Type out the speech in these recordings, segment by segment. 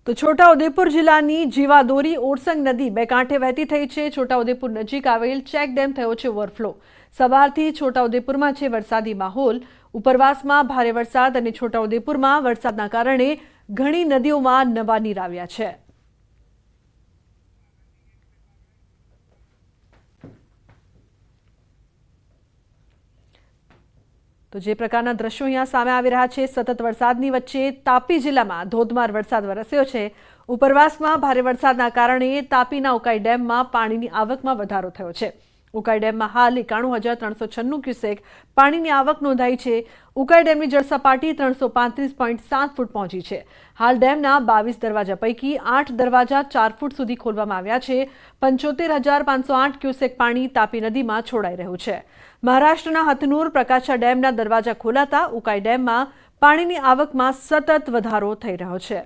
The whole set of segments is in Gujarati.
તો છોટાઉદેપુર જિલ્લાની જીવાદોરી ઓરસંગ નદી બે કાંઠે વહેતી થઈ છે। છોટાઉદેપુર નજીક આવેલ ચેક ડેમ થયો છે ઓવરફ્લો। સવારથી છોટાઉદેપુરમાં છે વરસાદી માહોલ। ઉપરવાસમાં ભારે વરસાદ અને છોટાઉદેપુરમાં વરસાદના કારણે ઘણી નદીઓમાં નવા નીર આવ્યા છે। તો જે પ્રકારના દ્રશ્યો અહીંયા સામે આવી રહ્યા છે, સતત વરસાદની વચ્ચે તાપી જિલ્લામાં ધોધમાર વરસાદ વરસ્યો છે। ઉપરવાસમાં ભારે વરસાદના કારણે તાપીના ઉકાઈ ડેમમાં પાણીની આવકમાં વધારો થયો છે। ઉકાઈ ડેમમાં હાલ 91,396 ક્યુસેક પાણીની આવક નોંધાઈ છે। ઉકાઈ ડેમની જળ સપાટી 335.7 ફૂટ પહોંચી છે। હાલ ડેમના 22 દરવાજા પૈકી 8 દરવાજા 4 ફૂટ સુધી ખોલવામાં આવ્યા છે। 75,508 ક્યુસેક પાણી તાપી નદીમાં છોડાઈ રહ્યું છે। મહારાષ્ટ્રના હથનુર પ્રકાશા ડેમના દરવાજા ખોલાતા ઉકાઈ ડેમમાં પાણીની આવકમાં સતત વધારો થઈ રહ્યો છે।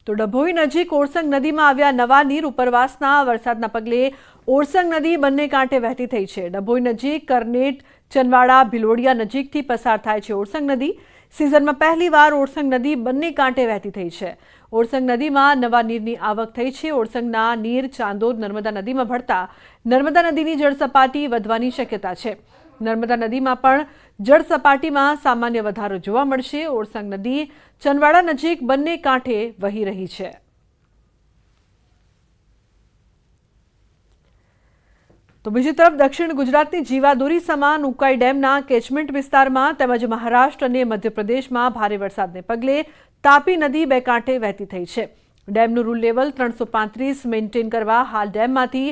તો ડભોઈ નજીક ઓરસંગ નદીમાં આવ્યા નવા નીર। ઉપરવાસના વરસાદના પગલે ઓરસંગ નદી બંને કાંઠે વહેતી થઈ છે। ડભોઈ નજીક કરનેટ ચનવાડા ભિલોડિયા નજીકથી પસાર થાય છે ઓરસંગ નદી। સિઝનમાં પહેલીવાર ઓરસંગ નદી બંને કાંઠે વહેતી થઈ છે। ઓરસંગ નદીમાં નવા નીરની આવક થઈ છે। ઓરસંગના નીર ચાંદોદ નર્મદા નદીમાં ભળતા નર્મદા નદીની જળ સપાટી વધવાની શક્યતા છે। નર્મદા નદીમાં પણ જળ સપાટીમાં સામાન્ય વધારો જોવા મળશે। ઓરસંગ નદી ચનવાડા નજીક બંને કાંઠે વહી રહી છે। તો બીજી તરફ દક્ષિણ ગુજરાતની જીવાદોરી સમાન ઉકાઈ ડેમના કેચમેન્ટ વિસ્તારમાં તેમજ મહારાષ્ટ્ર અને મધ્યપ્રદેશમાં ભારે વરસાદને પગલે તાપી નદી બે કાંઠે વહેતી થઈ છે। ડેમનું રૂલ લેવલ 335 મેન્ટેન કરવા હાલ ડેમમાંથી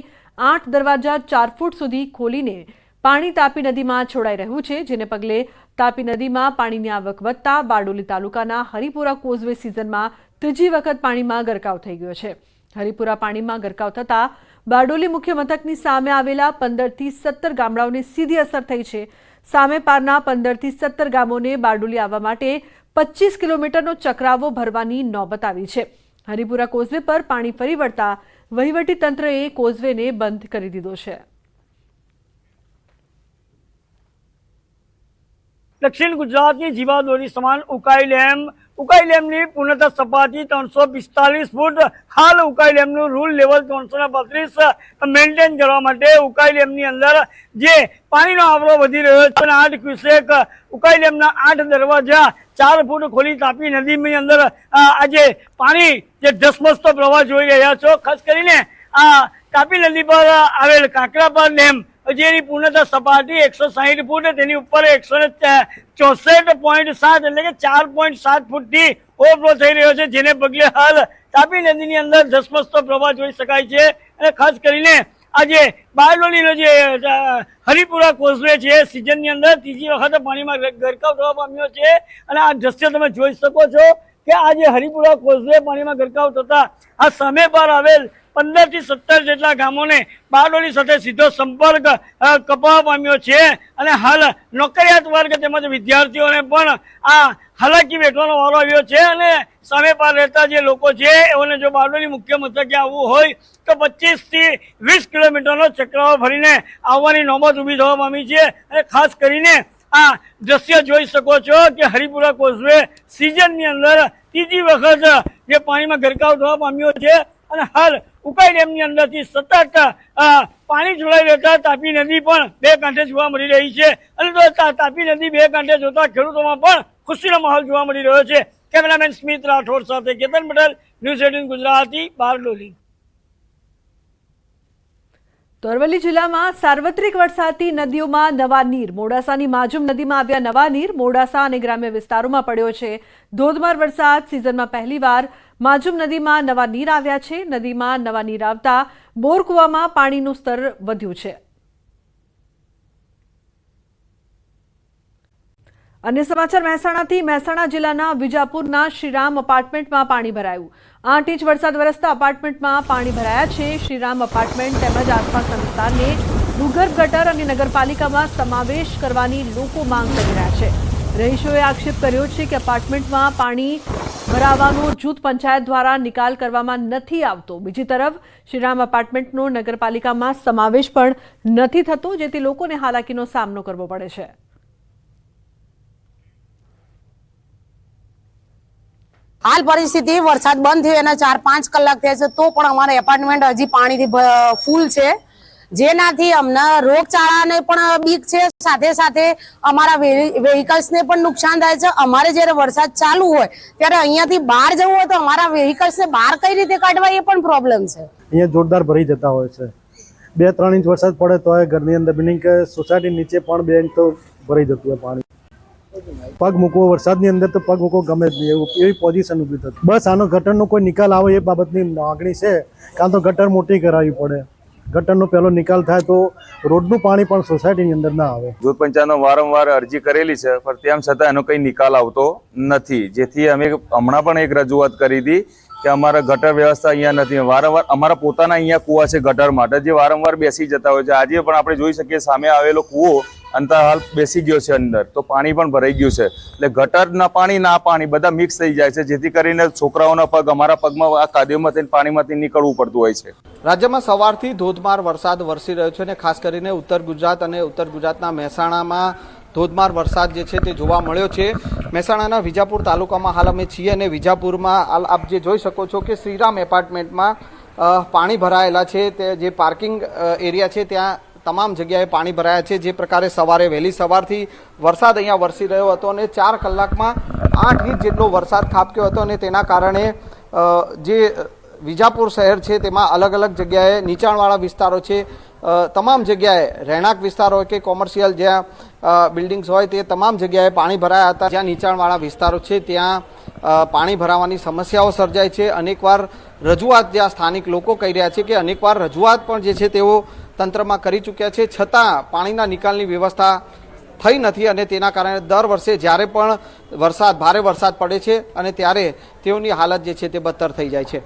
8 દરવાજા 4 ફૂટ સુધી ખોલીને પાણી તાપી નદીમાં છોડાઈ રહ્યું છે, જેને પગલે તાપી નદીમાં પાણીની આવક વધતા બારડોલી તાલુકાના હરિપુરા કોઝવે સિઝનમાં ત્રીજી વખત પાણીમાં ગરકાવ થઈ ગયો છે। હરિપુરા પાણીમાં ગરકાવ થતા બારડોલી મુખ્ય મથકની સામે આવેલા 15 થી 17 ગામડાઓને સીધી અસર થઈ છે। સામે પારના 15 થી 17 ગામોને બારડોલી આવવા માટે 25 કિલોમીટરનો ચક્રાવો ભરવાની નોબત આવી છે। હરિપુરા કોઝવે પર પાણી ફરી વળતા વહીવટી તંત્રએ કોઝવેને બંધ કરી દીધો છે। दक्षिण गुजरात की जीवादोरी समान उकाई डेमनी पूर्णतः सपाटी 345 फूट। हाल Ukai dam rule level 332 maintain करवा माटे उकाई डेमनी अंदर जे पानीनो आवरो वधी रह्यो छे। 8 क्यूसेक उकाई डेमना 8 दरवाजा 4 फूट खोली तापी नदी में अंदर आजे पानी जे धसमसतो प्रवाह जोई रह्या छो। खास करीने तापी नदी पर आवेल काकरापार डेम जेनी पूर्णतः सपाटी 160 फूट तेनी उपर 164.7 એટલે કે 4.7 ફૂટ થી ઓવરફ્લો થઈ રહ્યો છે, જેને પગલે હાલ તાપી નદીની અંદર ધસમસતો પ્રવાહ જોઈ શકાય છે। અને ખાસ કરીને આજે બારડોલીનો જે હરિપુરા કોઝવે છે સિઝનની અંદર ત્રીજી વખત પાણીમાં ગરકાવ થવા પામ્યો છે। અને આ દ્રશ્ય તમે જોઈ શકો છો કે આજે હરિપુરા કોઝવે પાણીમાં ગરકાવ થતા આ સામે પર આવેલ 15 થી 17 જેટલા ગામોને બારડોલી સાથે સીધો સંપર્ક કપાવવા પામ્યો છે। અને હાલ નોકરિયાત વર્ગ તેમજ વિદ્યાર્થીઓને પણ આ હાલાકી વેઠવાનો વારો આવ્યો છે। અને સામે પાર રહેતા જે લોકો છે એઓને જો બારડોલી મુખ્ય મથકે આવવું હોય તો 25 થી 20 કિલોમીટરનો ચક્રાવો ભરીને આવવાની નોબત ઊભી થવા પામી છે। અને ખાસ કરીને આ દ્રશ્ય જોઈ શકો છો કે હરિપુરા કોઝવે સિઝનની અંદર ત્રીજી વખત જે પાણીમાં ગરકાવ થવા પામ્યો છે। અને હાલ ઉકાઈ ડેમની અંદરથી સતત પાણી છોડાઈ રહેતા તાપી નદી પણ બે કાંઠે જોવા મળી રહી છે। અને તાપી નદી બે કાંઠે જોતા ખેડૂતોમાં પણ ખુશીનો માહોલ જોવા મળી રહ્યો છે। કેમેરામેન સ્મિત રાઠોડ સાથે કેતન પટેલ, ન્યૂઝ 18 ગુજરાતી, બારડોલી। તો અરવલ્લી જિલ્લામાં સાર્વત્રિક વરસાદથી નદીઓમાં નવા નીર। મોડાસાની માજુમ નદીમાં આવ્યા નવા નીર। મોડાસા અને ગ્રામ્ય વિસ્તારોમાં પડ્યો છે ધોધમાર વરસાદ। સિઝનમાં પહેલીવાર માજુમ નદીમાં નવા નીર આવ્યા છે। નદીમાં નવા નીર આવતા બોરકુવામાં પાણીનું સ્તર વધ્યું છે। અન્ય સમાચાર મહેસાણાથી। મહેસાણા જિલ્લાના વિજાપુરના શ્રીરામ અપાર્ટમેન્ટમાં પાણી ભરાયું। 8 ઇંચ વરસાદ વરસતા અપાર્ટમેન્ટમાં પાણી ભરાયા છે। શ્રીરામ અપાર્ટમેન્ટ તેમજ આસપાસના વિસ્તારને ભૂગર્ભ ગટર અને નગરપાલિકામાં સમાવેશ કરવાની લોકો માંગ કરી રહ્યા છે। રહીશોએ આક્ષેપ કર્યો છે કે અપાર્ટમેન્ટમાં પાણી ભરાવાનો જૂથ પંચાયત દ્વારા નિકાલ કરવામાં નથી આવતો। બીજી તરફ શ્રીરામ અપાર્ટમેન્ટનો નગરપાલિકામાં સમાવેશ પણ નથી થતો, જેથી લોકોને હાલાકીનો સામનો કરવો પડે છે। હાલ પરિસ્થિતિ વરસાદ બંધ થયો એના 4-5 કલાક થયા છે તો પણ અમારા એપાર્ટમેન્ટ હજી પાણીથી ફૂલ છે, જેનાથી અમને રોગચાળાને પણ બીક છે, સાથે સાથે અમારા વેહિકલ્સને પણ નુકસાન થાય છે। અમારે જ્યારે વરસાદ ચાલુ હોય ત્યારે અહીંયાથી બહાર જવું હોય તો અમારા વેહિકલ્સને બહાર કઈ રીતે કાઢવા એ પણ પ્રોબ્લેમ છે। અહીંયા જોરદાર ભરી જતા હોય છે, 2-3 ઇંચ વરસાદ પડે તો ઘરની અંદર બિલ્ડિંગ કે સોસાયટી નીચે પણ 2 ઇંચ તો ભરાઈ જતું હોય પાણી। પગ મૂકવો વરસાદની અંદર તો પગ મૂકવો ગમે જ નહીં એવી પોઝિશન ઊભી થતી। બસ આનો ગટરનો કોઈ નિકાલ આવે એ બાબતની માગણી છે, કાં તો ગટર મોટી કરાવવી પડે, ગટરનો પહેલો નિકાલ થાય તો રોડનું પાણી પણ સોસાયટીની અંદર ના આવે। જૂથ પંચાયતનો વારંવાર અરજી કરેલી છે પણ તેમ છતાં એનો કંઈ નિકાલ આવતો નથી, જેથી અમે હમણાં પણ એક રજૂઆત કરી હતી કે અમારા ગટર વ્યવસ્થા અહીંયા નથી। વારંવાર અમારા પોતાના અહીંયા કૂવા છે ગટર માટે, જે વારંવાર બેસી જતા હોય છે। આજે પણ આપણે જોઈ શકીએ સામે આવેલો કૂવો અંતર હાલ બેસી ગયો છે અંદર, તો પાણી પણ ભરાઈ ગયું છે। એટલે ગટરના પાણી ના પાણી બધા મિક્સ થઈ જાય છે, જેથી કરીને છોકરાઓના પગ અમારા પગમાં આ કાદવમાંથી પાણીમાંથી નીકળવું પડતું હોય છે। રાજ્યમાં સવારથી ધોધમાર વરસાદ વરસી રહ્યો છે અને ખાસ કરીને ઉત્તર ગુજરાત અને ઉત્તર ગુજરાતના મહેસાણામાં ધોધમાર વરસાદ જે છે તે જોવા મળ્યો છે। મહેસાણાના વિજાપુર તાલુકામાં હાલ અમે છીએ અને વિજાપુરમાં હાલ આપ જે જોઈ શકો છો કે શ્રીરામ એપાર્ટમેન્ટમાં પાણી ભરાયેલા છે, તે જે પાર્કિંગ એરિયા છે ત્યાં તમામ જગ્યાએ પાણી ભરાયા છે। જે પ્રકારે સવારે વહેલી સવારથી વરસાદ અહીંયા વરસી રહ્યો હતો અને 4 કલાકમાં 8 ઇંચ જેટલો વરસાદ ખાબક્યો હતો અને તેના કારણે જે વિજાપુર શહેર છે તેમાં અલગ અલગ જગ્યાએ નીચાણવાળા વિસ્તારો છે, તમામ જગ્યાએ રહેણાંક વિસ્તારો હોય કે કોમર્શિયલ જ્યાં બિલ્ડિંગ્સ હોય તે તમામ જગ્યાએ પાણી ભરાયા હતા। જ્યાં નીચાણવાળા વિસ્તારો છે ત્યાં પાણી ભરાવાની સમસ્યાઓ સર્જાય છે। અનેકવાર રજૂઆત જ્યાં સ્થાનિક લોકો કહી રહ્યા છે કે અનેકવાર રજૂઆત પણ જે છે તેઓ તંત્રમાં કરી ચૂક્યા છે, છતાં પાણીના નિકાલની વ્યવસ્થા થઈ નથી અને તેના કારણે દર વર્ષે જ્યારે પણ ભારે વરસાદ પડે છે અને ત્યારે તેઓની હાલત જે છે તે બદતર થઈ જાય છે।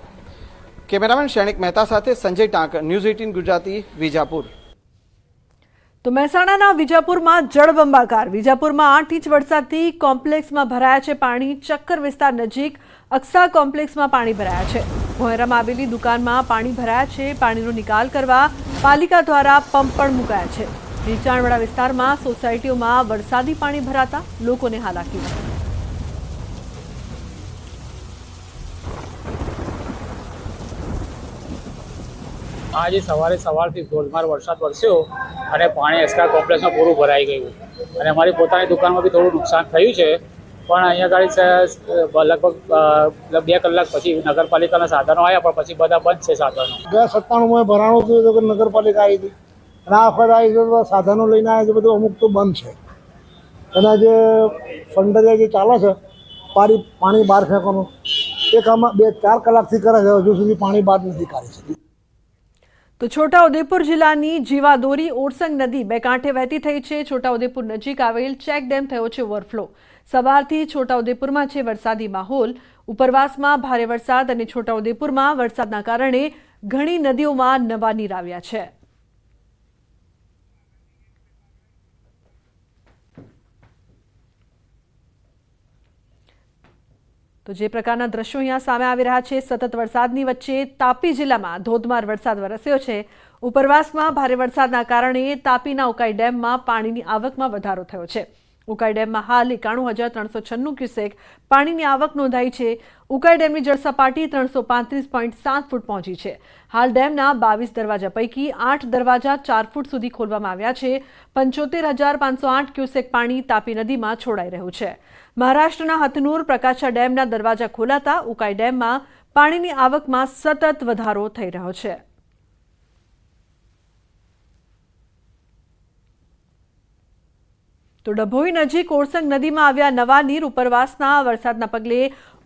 કેમેરામેન શૈનિક મહેતા સાથે સંજય ટાંક, ન્યૂઝ 18 ગુજરાતી, વિજાપુર। તો મહેસાણાના વિજાપુરમાં જળબંબાકાર, વિજાપુરમાં 8 ઇંચ વરસાદથી કોમ્પ્લેક્સમાં ભરાયા છે પાણી। ચક્કર વિસ્તાર નજીક અક્ષા કોમ્પ્લેક્સમાં પાણી ભરાયા છે। ભોયરામાં આવેલી દુકાનમાં પાણી ભરાયા છે। પાણીનો નિકાલ કરવા પાલિકા દ્વારા પંપ પણ મુકાયા છે। નીચાણવાળા વિસ્તારમાં સોસાયટીઓમાં વરસાદી પાણી ભરાતા લોકોને હાલાકી। આજે સવારથી ધોધમાર વરસાદ વરસ્યો અને પાણી એસ્કા કોમ્પ્લેક્સમાં પૂરું ભરાઈ ગયું અને અમારી પોતાની દુકાનમાં બી થોડું નુકસાન થયું છે, પણ અહીંયા ગાડી લગભગ 2 કલાક પછી નગરપાલિકાના સાધનો આવ્યા, પણ પછી બધા બંધ છે સાધનો। 97માં ભરાણું થયું તો નગરપાલિકા આવી હતી અને આ વખત આવી તો સાધનો લઈને આવ્યા છે, બધું અમુક તો બંધ છે। અને જે ફંડરિયા જે ચાલે છે પાણી બહાર ફેંકવાનું એ કામ 2-4 કલાકથી કરે છે, હજુ સુધી પાણી બહાર નથી કાઢી શકી। તો છોટાઉદેપુર જિલ્લાની જીવાદોરી ઓરસંગ નદી 2 કાંઠે વહેતી થઈ છે। છોટાઉદેપુર નજીક આવેલ ચેક ડેમ થયો છે ઓવરફ્લો। સવારથી છોટાઉદેપુરમાં છે વરસાદી માહોલ। ઉપરવાસમાં ભારે વરસાદ અને છોટાઉદેપુરમાં વરસાદના કારણે ઘણી નદીઓમાં નવા નીર આવ્યા છે। તો જે પ્રકારના દ્રશ્યો અહીંયા સામે આવી રહ્યા છે, સતત વરસાદની વચ્ચે તાપી જિલ્લામાં ધોધમાર વરસાદ વરસ્યો છે। ઉપરવાસમાં ભારે વરસાદના કારણે તાપીના ઉકાઈ ડેમમાં પાણીની આવકમાં વધારો થયો છે। ઉકાઈ ડેમમાં હાલ 91,396 ક્યુસેક પાણીની આવક નોંધાઈ છે। ઉકાઈ ડેમની જળસપાટી 335.7 ફૂટ પહોંચી છે। હાલ ડેમના 22 દરવાજા પૈકી 8 દરવાજા 4 ફૂટ સુધી ખોલવામાં આવ્યા છે। 75,508 ક્યુસેક પાણી તાપી નદીમાં છોડાઈ રહ્યું છે। મહારાષ્ટ્રના હથનુર પ્રકાશા ડેમના દરવાજા ખોલાતા ઉકાઈ ડેમમાં પાણીની આવકમાં સતત વધારો થઈ રહ્યો છે। તો ડભોઈ નજીક ઓરસંગ નદીમાં આવ્યા નવા નીર। ઉપરવાસના વરસાદના પગલે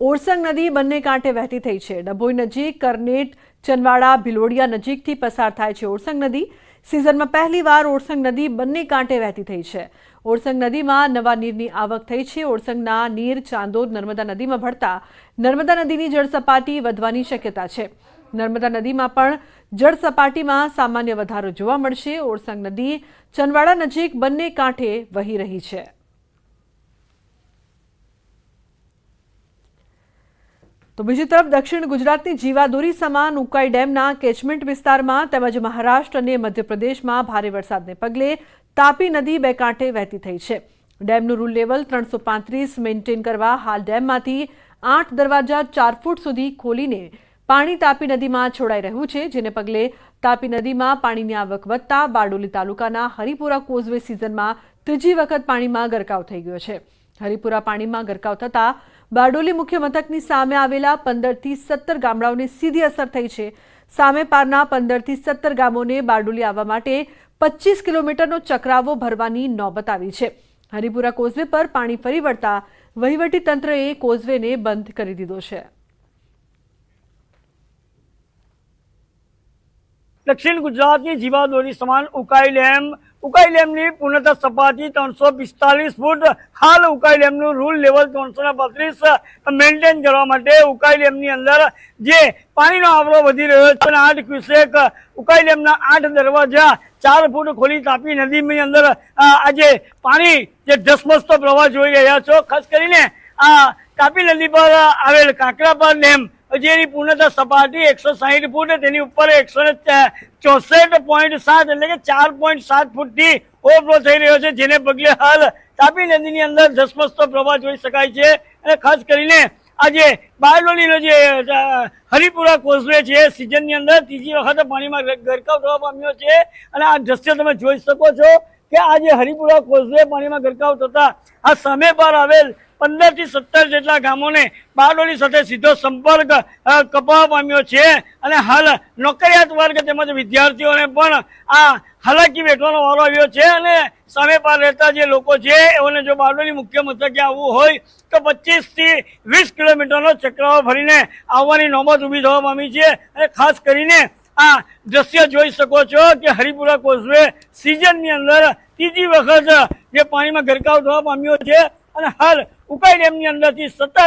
ઓરસંગ નદી બંને કાંઠે વહેતી થઈ છે। ડભોઈ નજીક કરનેટ, ચનવાડા, ભિલોડિયા નજીકથી પસાર થાય છે ઓરસંગ નદી। સિઝનમાં પહેલીવાર ઓરસંગ નદી બંને કાંઠે વહેતી થઈ છે। ઓરસંગ નદીમાં નવા નીરની આવક થઈ છે। ઓરસંગના નીર ચાંદોદ નર્મદા નદીમાં ભળતા નર્મદા નદીની જળસપાટી વધવાની શક્યતા છે। નર્મદા નદીમાં પણ જળસપાટીમાં સામાન્ય વધારો જોવા મળશે। ઓરસંગ નદી ચનવાડા નજીક બંને કાંઠે વહી રહી છે। તો બીજી તરફ દક્ષિણ ગુજરાતની જીવાદોરી સમાન ઉકાઈ ડેમના કેચમેન્ટ વિસ્તારમાં તેમજ મહારાષ્ટ્ર અને મધ્યપ્રદેશમાં ભારે વરસાદને પગલે તાપી નદી 2 કાંઠે વહેતી થઈ છે। ડેમનું રૂલ લેવલ 335 મેન્ટેન કરવા હાલ ડેમમાંથી 8 દરવાજા 4 ફૂટ સુધી ખોલીને પાણી તાપી નદીમાં છોડાઈ રહ્યું છે, જેને પગલે તાપી નદીમાં પાણીની આવક વધતા બારડોલી તાલુકાના હરિપુરા કોઝવે સિઝનમાં ત્રીજી વખત પાણીમાં ગરકાવ થઈ ગયો છે. હરિપુરા પાણીમાં ગરકાવ થતા બારડોલી મુખ્ય મથકની સામે આવેલા 15 થી 17 ગામડાઓને સીધી અસર થઈ છે. સામે પારના 15 થી 17 ગામોને બારડોલી આવવા માટે 25 કિલોમીટરનો ચક્રાવો ભરવાની નોબત આવી છે. હરિપુરા કોઝવે પર પાણી ફરી વળતા વહીવટી તંત્રએ કોઝવેને બંધ કરી દીધો છે. દક્ષિણ ગુજરાતની જીવાદોરી સમાન ઉકાઈ ડેમની પૂર્ણતા સપાટી 345 ફૂટ. હાલ ઉકાઈ ડેમનું રૂલ લેવલ 335 મેન્ટેન કરવા માટે ઉકાઈ ડેમની અંદર જે પાણીનો આવરો વધી રહ્યો છે, 8 ક્યુસેક ઉકાઈ ડેમના 8 દરવાજા 4 ફૂટ ખોલી તાપી નદીની અંદર આજે પાણી જે ધસમસતો પ્રવાહ જોઈ રહ્યા છો. ખાસ કરીને આ તાપી નદી પર આવેલ કાંકરાપાર ડેમ જેની પૂર્ણતા સપાટી 160 ફૂટ, તેની ઉપર 164.7 એટલે કે 4.7 ફૂટથી ઓવરફ્લો થઈ રહ્યો છે, જેને પગલે હાલ તાપી નદીની અંદર ધસમસતો પ્રવાહ જોઈ શકાય છે. અને ખાસ કરીને આજે બારડોલીનો જે હરિપુરા કોઝવે છે, સિઝનની અંદર ત્રીજી વખત પાણીમાં ગરકાવ થવા પામ્યો છે. અને આ દ્રશ્ય તમે જોઈ શકો છો કે આજે હરિપુરા કોઝવે પાણીમાં ગરકાવ થતા આ સામે પર આવેલ 15 થી 17 જેટલા ગામોને બારડોલી સાથે સીધો સંપર્ક કપાવવા પામ્યો છે. અને હાલ નોકરિયાત વર્ગ તેમજ વિદ્યાર્થીઓને પણ આ હાલાકી વેઠવાનો વારો આવ્યો છે. અને સામે પાર રહેતા જે લોકો છે એઓને જો બારડોલી મુખ્ય મથકે આવવું હોય તો 25 થી 20 કિલોમીટરનો ચક્રાવો ભરીને આવવાની નોબત ઊભી થવા પામી છે. અને ખાસ કરીને આ દ્રશ્ય જોઈ શકો છો કે હરિપુરા કોઝવે સિઝનની અંદર ત્રીજી વખત જે પાણીમાં ગરકાવ થવા પામ્યો છે. અને હાલ ઉકાઈ ડેમની અંદરથી સતત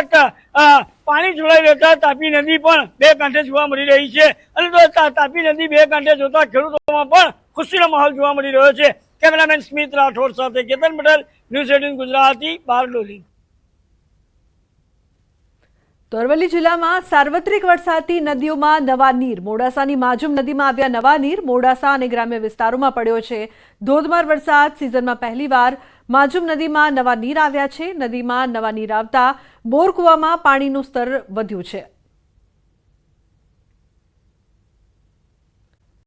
પાણી છોડાઈ રહેતા તાપી નદી પણ બે કાંઠે જોવા મળી રહી છે. અને તો તાપી નદી બે કાંઠે જોતા ખેડૂતોમાં પણ ખુશીનો માહોલ જોવા મળી રહ્યો છે. કેમેરામેન સ્મિત રાઠોડ સાથે કેતન પટેલ, ન્યૂઝ 18 ગુજરાતી, બારડોલી. તો અરવલ્લી જિલ્લામાં સાર્વત્રિક વરસાદથી નદીઓમાં નવા નીર. મોડાસાની માજુમ નદીમાં આવ્યા નવા નીર. મોડાસા અને ગ્રામ્ય વિસ્તારોમાં પડ્યો છે ધોધમાર વરસાદ. સિઝનમાં પહેલીવાર માજુમ નદીમાં નવા નીર આવ્યા છે. નદીમાં નવા નીર આવતા બોરકુવામાં પાણીનું સ્તર વધ્યું છે.